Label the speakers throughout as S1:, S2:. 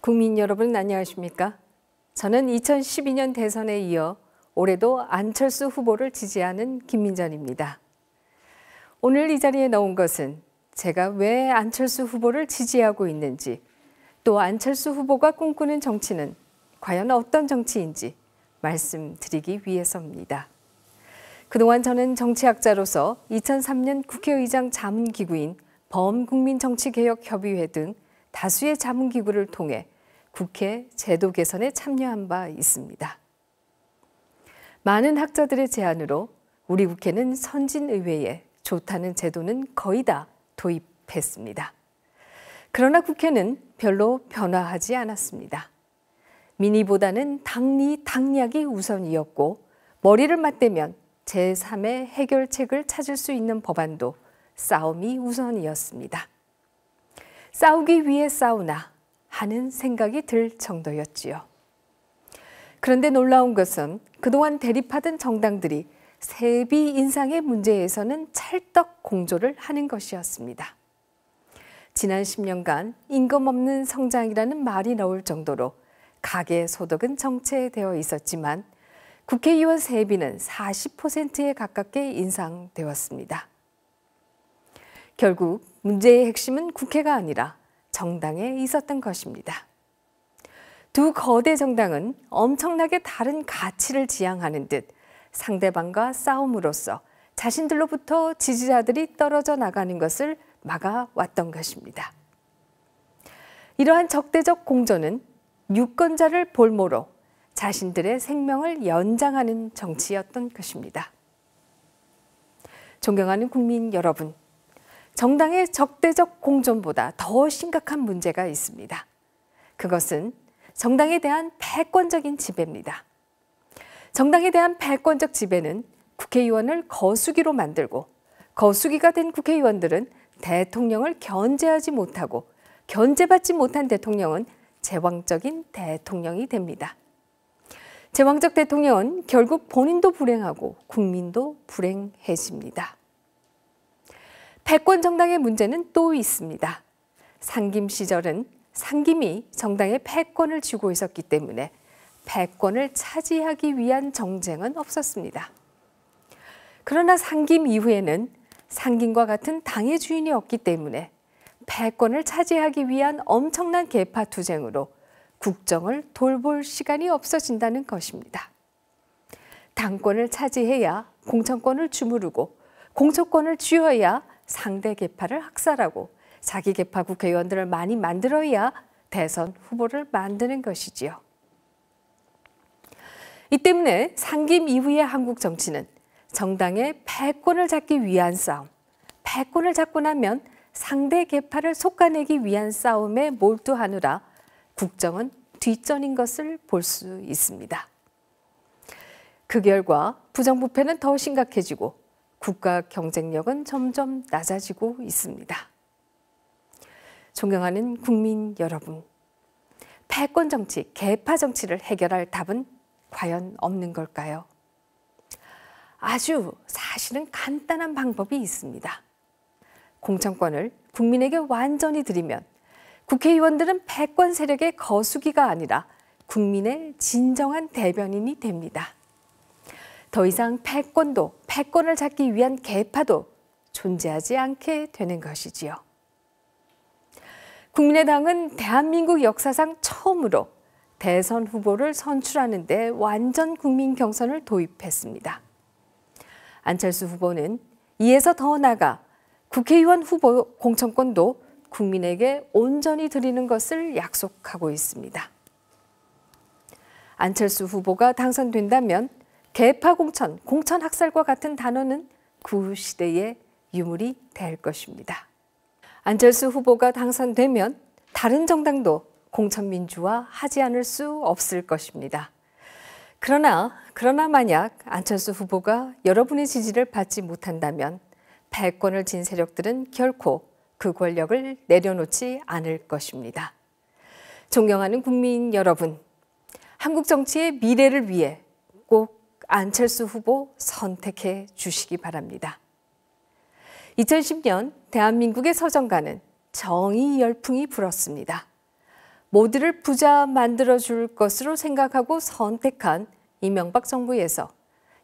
S1: 국민 여러분 안녕하십니까? 저는 2012년 대선에 이어 올해도 안철수 후보를 지지하는 김민전입니다. 오늘 이 자리에 나온 것은 제가 왜 안철수 후보를 지지하고 있는지, 또 안철수 후보가 꿈꾸는 정치는 과연 어떤 정치인지 말씀드리기 위해서입니다. 그동안 저는 정치학자로서 2003년 국회의장 자문기구인 범국민정치개혁협의회 등 다수의 자문기구를 통해 국회 제도 개선에 참여한 바 있습니다. 많은 학자들의 제안으로 우리 국회는 선진의회에 좋다는 제도는 거의 다 도입했습니다. 그러나 국회는 별로 변화하지 않았습니다. 민의보다는 당리, 당략이 우선이었고 머리를 맞대면 제3의 해결책을 찾을 수 있는 법안도 싸움이 우선이었습니다. 싸우기 위해 싸우나 하는 생각이 들 정도였지요. 그런데 놀라운 것은 그동안 대립하던 정당들이 세비 인상의 문제에서는 찰떡 공조를 하는 것이었습니다. 지난 10년간 임금 없는 성장이라는 말이 나올 정도로 가계소득은 정체되어 있었지만 국회의원 세비는 40%에 가깝게 인상되었습니다. 결국 문제의 핵심은 국회가 아니라 정당에 있었던 것입니다. 두 거대 정당은 엄청나게 다른 가치를 지향하는 듯 상대방과 싸움으로써 자신들로부터 지지자들이 떨어져 나가는 것을 막아왔던 것입니다. 이러한 적대적 공조는 유권자를 볼모로 자신들의 생명을 연장하는 정치였던 것입니다. 존경하는 국민 여러분, 정당의 적대적 공존보다 더 심각한 문제가 있습니다. 그것은 정당에 대한 패권적인 지배입니다. 정당에 대한 패권적 지배는 국회의원을 거수기로 만들고 거수기가 된 국회의원들은 대통령을 견제하지 못하고 견제받지 못한 대통령은 제왕적인 대통령이 됩니다. 제왕적 대통령은 결국 본인도 불행하고 국민도 불행해집니다. 패권 정당의 문제는 또 있습니다. 상김 시절은 상김이 정당에 패권을 쥐고 있었기 때문에 패권을 차지하기 위한 정쟁은 없었습니다. 그러나 상김 이후에는 상김과 같은 당의 주인이 없기 때문에 패권을 차지하기 위한 엄청난 계파 투쟁으로 국정을 돌볼 시간이 없어진다는 것입니다. 당권을 차지해야 공천권을 주무르고 공천권을 쥐어야 상대 계파를 학살하고 자기 계파 국회의원들을 많이 만들어야 대선 후보를 만드는 것이지요. 이 때문에 상김 이후의 한국 정치는 정당의 패권을 잡기 위한 싸움, 패권을 잡고 나면 상대 계파를 솎아내기 위한 싸움에 몰두하느라 국정은 뒷전인 것을 볼 수 있습니다. 그 결과 부정부패는 더 심각해지고 국가 경쟁력은 점점 낮아지고 있습니다. 존경하는 국민 여러분, 패권 정치, 계파 정치를 해결할 답은 과연 없는 걸까요? 아주 사실은 간단한 방법이 있습니다. 공천권을 국민에게 완전히 드리면 국회의원들은 패권 세력의 거수기가 아니라 국민의 진정한 대변인이 됩니다. 더 이상 패권도 패권을 잡기 위한 계파도 존재하지 않게 되는 것이지요. 국민의당은 대한민국 역사상 처음으로 대선 후보를 선출하는 데 완전 국민 경선을 도입했습니다. 안철수 후보는 이에서 더 나아가 국회의원 후보 공천권도 국민에게 온전히 드리는 것을 약속하고 있습니다. 안철수 후보가 당선된다면 계파 공천, 공천 학살과 같은 단어는 그 시대의 유물이 될 것입니다. 안철수 후보가 당선되면 다른 정당도 공천 민주화 하지 않을 수 없을 것입니다. 그러나 만약 안철수 후보가 여러분의 지지를 받지 못한다면 패권을 진 세력들은 결코 그 권력을 내려놓지 않을 것입니다. 존경하는 국민 여러분, 한국 정치의 미래를 위해 꼭 안철수 후보 선택해 주시기 바랍니다. 2010년 대한민국의 서정가는 정의 열풍이 불었습니다. 모두를 부자 만들어줄 것으로 생각하고 선택한 이명박 정부에서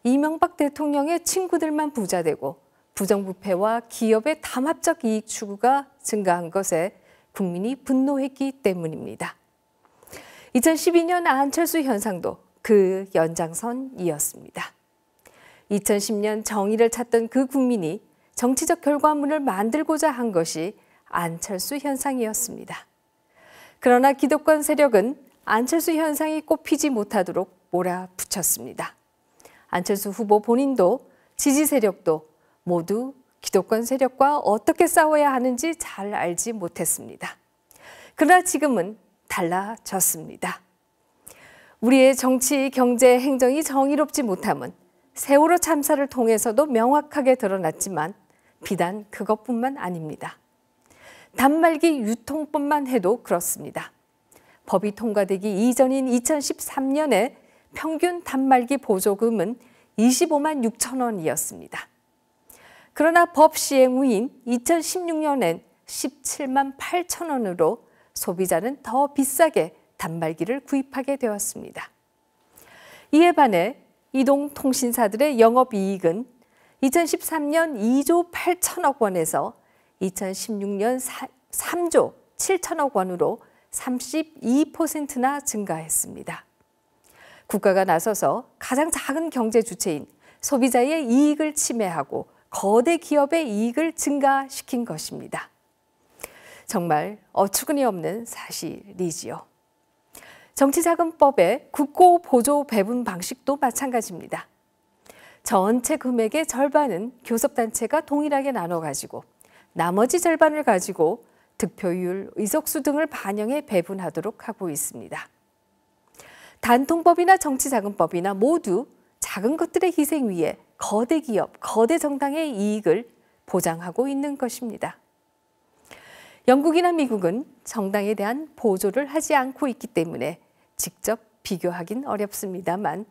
S1: 이명박 대통령의 친구들만 부자 되고 부정부패와 기업의 담합적 이익 추구가 증가한 것에 국민이 분노했기 때문입니다. 2012년 안철수 현상도 그 연장선이었습니다. 2010년 정의를 찾던 그 국민이 정치적 결과물을 만들고자 한 것이 안철수 현상이었습니다. 그러나 기득권 세력은 안철수 현상이 꼽히지 못하도록 몰아붙였습니다. 안철수 후보 본인도 지지 세력도 모두 기득권 세력과 어떻게 싸워야 하는지 잘 알지 못했습니다. 그러나 지금은 달라졌습니다. 우리의 정치, 경제, 행정이 정의롭지 못함은 세월호 참사를 통해서도 명확하게 드러났지만 비단 그것뿐만 아닙니다. 단말기 유통법만 해도 그렇습니다. 법이 통과되기 이전인 2013년에 평균 단말기 보조금은 25만 6천 원이었습니다. 그러나 법 시행 후인 2016년엔 17만 8천 원으로 소비자는 더 비싸게 단말기를 구입하게 되었습니다. 이에 반해 이동통신사들의 영업이익은 2013년 2조 8천억 원에서 2016년 3조 7천억 원으로 32%나 증가했습니다. 국가가 나서서 가장 작은 경제 주체인 소비자의 이익을 침해하고 거대 기업의 이익을 증가시킨 것입니다. 정말 어처구니 없는 사실이지요. 정치자금법의 국고보조 배분 방식도 마찬가지입니다. 전체 금액의 절반은 교섭단체가 동일하게 나눠 가지고 나머지 절반을 가지고 득표율, 의석수 등을 반영해 배분하도록 하고 있습니다. 단통법이나 정치자금법이나 모두 작은 것들의 희생 위에 거대 기업, 거대 정당의 이익을 보장하고 있는 것입니다. 영국이나 미국은 정당에 대한 보조를 하지 않고 있기 때문에 직접 비교하긴 어렵습니다만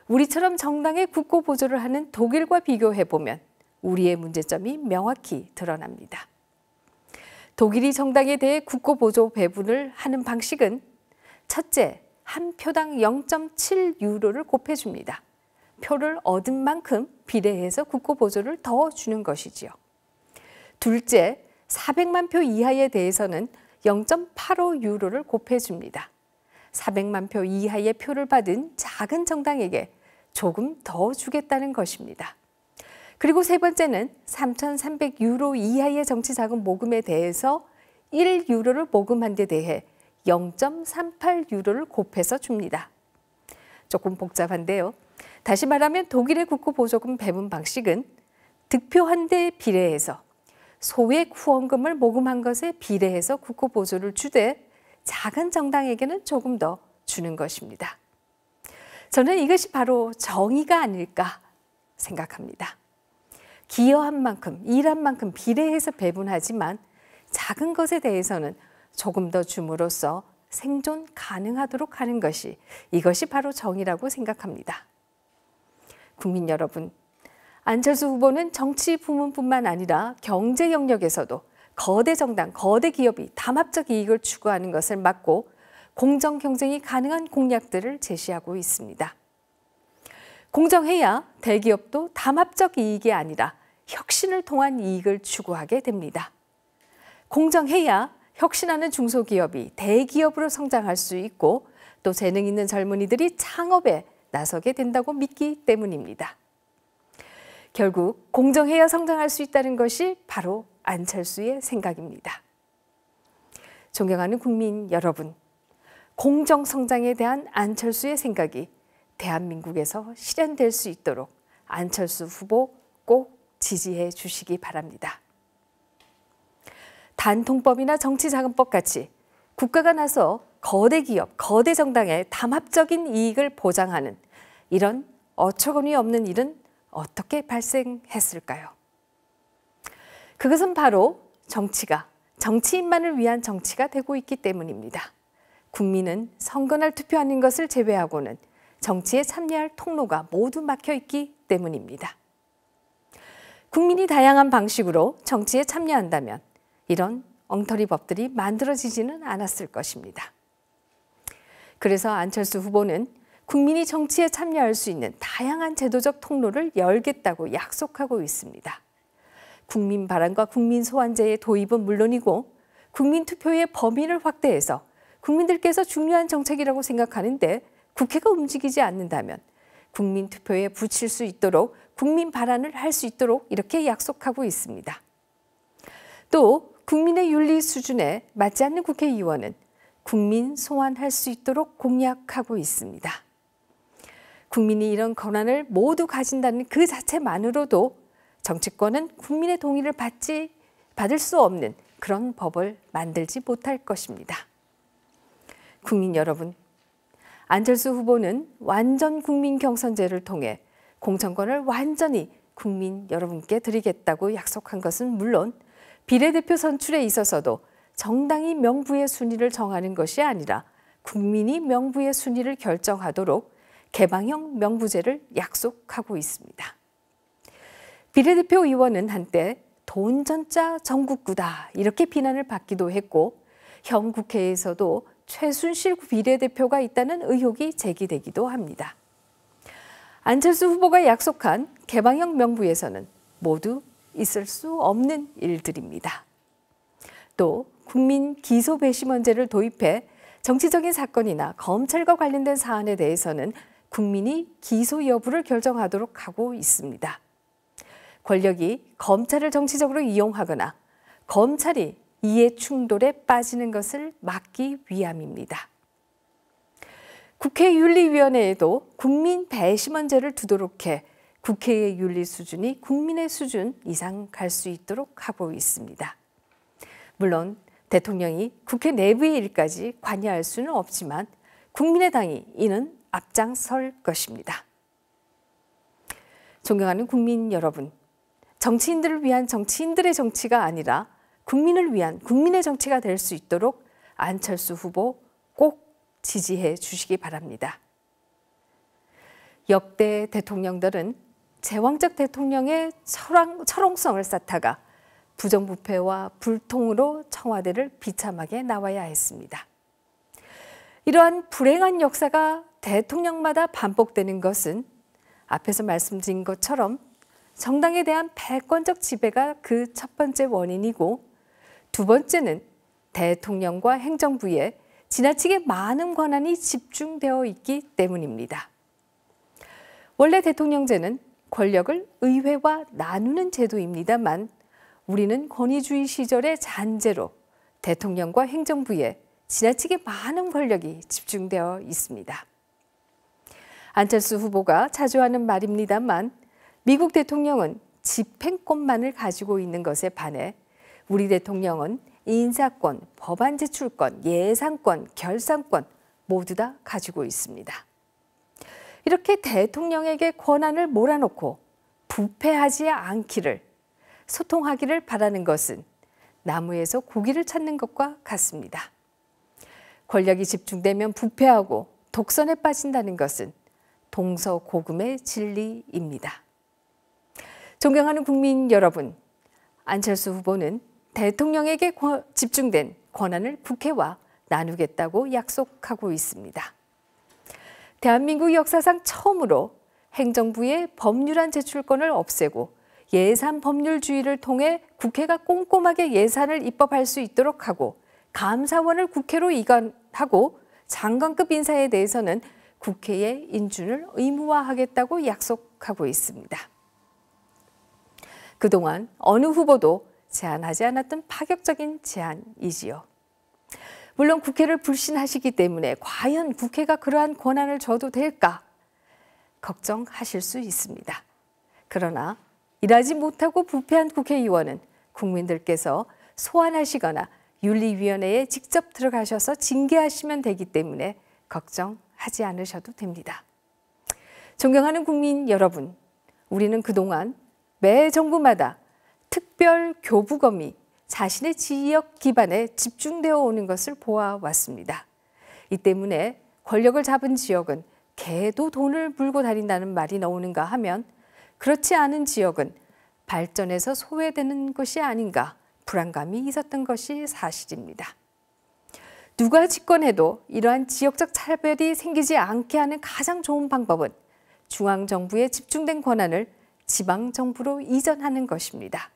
S1: 우리처럼 정당에 국고 보조를 하는 독일과 비교해보면 우리의 문제점이 명확히 드러납니다. 독일이 정당에 대해 국고 보조 배분을 하는 방식은 첫째, 한 표당 0.7유로를 곱해줍니다. 표를 얻은 만큼 비례해서 국고 보조를 더 주는 것이지요. 둘째, 400만 표 이하에 대해서는 0.85유로를 곱해줍니다. 400만 표 이하의 표를 받은 작은 정당에게 조금 더 주겠다는 것입니다. 그리고 세 번째는 3,300유로 이하의 정치자금 모금에 대해서 1유로를 모금한 데 대해 0.38유로를 곱해서 줍니다. 조금 복잡한데요. 다시 말하면 독일의 국고보조금 배분 방식은 득표한 데에 비례해서 소액 후원금을 모금한 것에 비례해서 국고보조를 주되 작은 정당에게는 조금 더 주는 것입니다. 저는 이것이 바로 정의가 아닐까 생각합니다. 기여한 만큼, 일한 만큼 비례해서 배분하지만 작은 것에 대해서는 조금 더 줌으로써 생존 가능하도록 하는 것이 이것이 바로 정의라고 생각합니다. 국민 여러분, 안철수 후보는 정치 부문뿐만 아니라 경제 영역에서도 거대 정당, 거대 기업이 담합적 이익을 추구하는 것을 막고 공정 경쟁이 가능한 공약들을 제시하고 있습니다. 공정해야 대기업도 담합적 이익이 아니라 혁신을 통한 이익을 추구하게 됩니다. 공정해야 혁신하는 중소기업이 대기업으로 성장할 수 있고 또 재능 있는 젊은이들이 창업에 나서게 된다고 믿기 때문입니다. 결국 공정해야 성장할 수 있다는 것이 바로 안철수의 생각입니다. 존경하는 국민 여러분, 공정성장에 대한 안철수의 생각이 대한민국에서 실현될 수 있도록 안철수 후보 꼭 지지해 주시기 바랍니다. 단통법이나 정치자금법 같이 국가가 나서 거대 기업, 거대 정당의 담합적인 이익을 보장하는 이런 어처구니 없는 일은 어떻게 발생했을까요? 그것은 바로 정치가 정치인만을 위한 정치가 되고 있기 때문입니다. 국민은 선거날 투표하는 것을 제외하고는 정치에 참여할 통로가 모두 막혀 있기 때문입니다. 국민이 다양한 방식으로 정치에 참여한다면 이런 엉터리 법들이 만들어지지는 않았을 것입니다. 그래서 안철수 후보는 국민이 정치에 참여할 수 있는 다양한 제도적 통로를 열겠다고 약속하고 있습니다. 국민 발안과 국민 소환제의 도입은 물론이고 국민 투표의 범위를 확대해서 국민들께서 중요한 정책이라고 생각하는데 국회가 움직이지 않는다면 국민 투표에 붙일 수 있도록 국민 발안을 할 수 있도록 이렇게 약속하고 있습니다. 또 국민의 윤리 수준에 맞지 않는 국회의원은 국민 소환할 수 있도록 공약하고 있습니다. 국민이 이런 권한을 모두 가진다는 그 자체만으로도 정치권은 국민의 동의를 받을 수 없는 그런 법을 만들지 못할 것입니다. 국민 여러분, 안철수 후보는 완전 국민 경선제를 통해 공천권을 완전히 국민 여러분께 드리겠다고 약속한 것은 물론 비례대표 선출에 있어서도 정당이 명부의 순위를 정하는 것이 아니라 국민이 명부의 순위를 결정하도록 개방형 명부제를 약속하고 있습니다. 비례대표 의원은 한때 돈 전자 전국구다 이렇게 비난을 받기도 했고 현 국회에서도 최순실 비례대표가 있다는 의혹이 제기되기도 합니다. 안철수 후보가 약속한 개방형 명부에서는 모두 있을 수 없는 일들입니다. 또 국민 기소 배심원제를 도입해 정치적인 사건이나 검찰과 관련된 사안에 대해서는 국민이 기소 여부를 결정하도록 하고 있습니다. 권력이 검찰을 정치적으로 이용하거나 검찰이 이해 충돌에 빠지는 것을 막기 위함입니다. 국회윤리위원회에도 국민 배심원제를 두도록 해 국회의 윤리 수준이 국민의 수준 이상 갈 수 있도록 하고 있습니다. 물론 대통령이 국회 내부의 일까지 관여할 수는 없지만 국민의당이 이는 앞장설 것입니다. 존경하는 국민 여러분, 정치인들을 위한 정치인들의 정치가 아니라 국민을 위한 국민의 정치가 될 수 있도록 안철수 후보 꼭 지지해 주시기 바랍니다. 역대 대통령들은 제왕적 대통령의 철옹성을 쌓다가 부정부패와 불통으로 청와대를 비참하게 나와야 했습니다. 이러한 불행한 역사가 대통령마다 반복되는 것은 앞에서 말씀드린 것처럼 정당에 대한 패권적 지배가 그 첫 번째 원인이고 두 번째는 대통령과 행정부에 지나치게 많은 권한이 집중되어 있기 때문입니다. 원래 대통령제는 권력을 의회와 나누는 제도입니다만 우리는 권위주의 시절의 잔재로 대통령과 행정부에 지나치게 많은 권력이 집중되어 있습니다. 안철수 후보가 자주 하는 말입니다만 미국 대통령은 집행권만을 가지고 있는 것에 반해 우리 대통령은 인사권, 법안 제출권, 예산권, 결산권 모두 다 가지고 있습니다. 이렇게 대통령에게 권한을 몰아놓고 부패하지 않기를, 소통하기를 바라는 것은 나무에서 고기를 찾는 것과 같습니다. 권력이 집중되면 부패하고 독선에 빠진다는 것은 동서고금의 진리입니다. 존경하는 국민 여러분, 안철수 후보는 대통령에게 집중된 권한을 국회와 나누겠다고 약속하고 있습니다. 대한민국 역사상 처음으로 행정부의 법률안 제출권을 없애고 예산 법률주의를 통해 국회가 꼼꼼하게 예산을 입법할 수 있도록 하고 감사원을 국회로 이관하고 장관급 인사에 대해서는 국회의 인준을 의무화하겠다고 약속하고 있습니다. 그동안 어느 후보도 제안하지 않았던 파격적인 제안이지요. 물론 국회를 불신하시기 때문에 과연 국회가 그러한 권한을 줘도 될까 걱정하실 수 있습니다. 그러나 일하지 못하고 부패한 국회의원은 국민들께서 소환하시거나 윤리위원회에 직접 들어가셔서 징계하시면 되기 때문에 걱정하지 않으셔도 됩니다. 존경하는 국민 여러분, 우리는 그동안 매 정부마다 특별 교부검이 자신의 지역 기반에 집중되어 오는 것을 보아왔습니다. 이 때문에 권력을 잡은 지역은 개도 돈을 물고 다닌다는 말이 나오는가 하면 그렇지 않은 지역은 발전에서 소외되는 것이 아닌가 불안감이 있었던 것이 사실입니다. 누가 집권해도 이러한 지역적 차별이 생기지 않게 하는 가장 좋은 방법은 중앙정부의 집중된 권한을 지방정부로 이전하는 것입니다.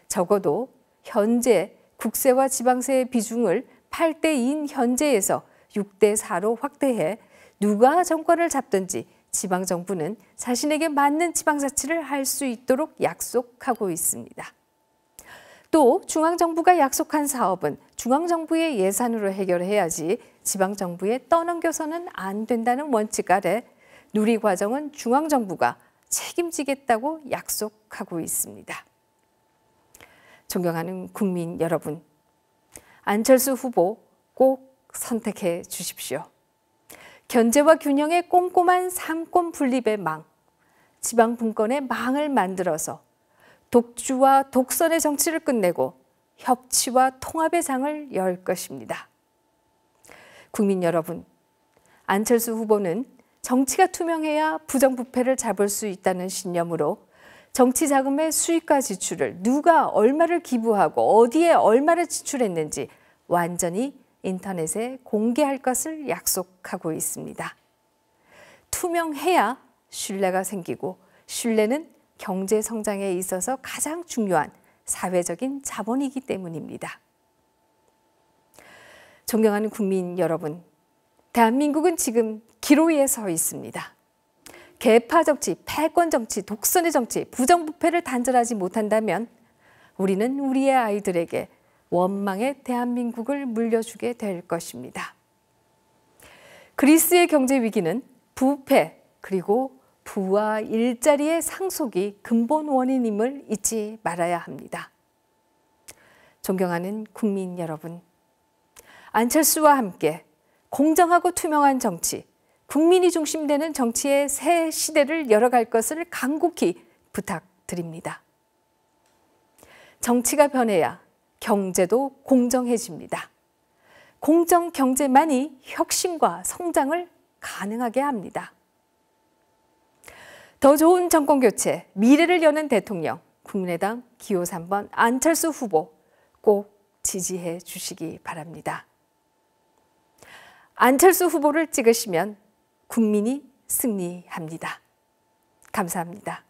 S1: 적어도 현재 국세와 지방세의 비중을 8대2인 현재에서 6대4로 확대해 누가 정권을 잡든지 지방정부는 자신에게 맞는 지방자치를 할 수 있도록 약속하고 있습니다. 또 중앙정부가 약속한 사업은 중앙정부의 예산으로 해결해야지 지방정부에 떠넘겨서는 안 된다는 원칙 아래 누리과정은 중앙정부가 책임지겠다고 약속하고 있습니다. 존경하는 국민 여러분, 안철수 후보 꼭 선택해 주십시오. 견제와 균형의 꼼꼼한 삼권 분립의 망, 지방 분권의 망을 만들어서 독주와 독선의 정치를 끝내고 협치와 통합의 장을 열 것입니다. 국민 여러분, 안철수 후보는 정치가 투명해야 부정부패를 잡을 수 있다는 신념으로 정치 자금의 수입과 지출을 누가 얼마를 기부하고 어디에 얼마를 지출했는지 완전히 인터넷에 공개할 것을 약속하고 있습니다. 투명해야 신뢰가 생기고 신뢰는 경제 성장에 있어서 가장 중요한 사회적인 자본이기 때문입니다. 존경하는 국민 여러분, 대한민국은 지금 기로에 서 있습니다. 계파 정치, 패권 정치, 독선의 정치, 부정부패를 단절하지 못한다면 우리는 우리의 아이들에게 원망의 대한민국을 물려주게 될 것입니다. 그리스의 경제 위기는 부패 그리고 부와 일자리의 상속이 근본 원인임을 잊지 말아야 합니다. 존경하는 국민 여러분, 안철수와 함께 공정하고 투명한 정치, 국민이 중심되는 정치의 새 시대를 열어갈 것을 간곡히 부탁드립니다. 정치가 변해야 경제도 공정해집니다. 공정 경제만이 혁신과 성장을 가능하게 합니다. 더 좋은 정권교체, 미래를 여는 대통령, 국민의당 기호 3번 안철수 후보 꼭 지지해 주시기 바랍니다. 안철수 후보를 찍으시면 국민이 승리합니다. 감사합니다.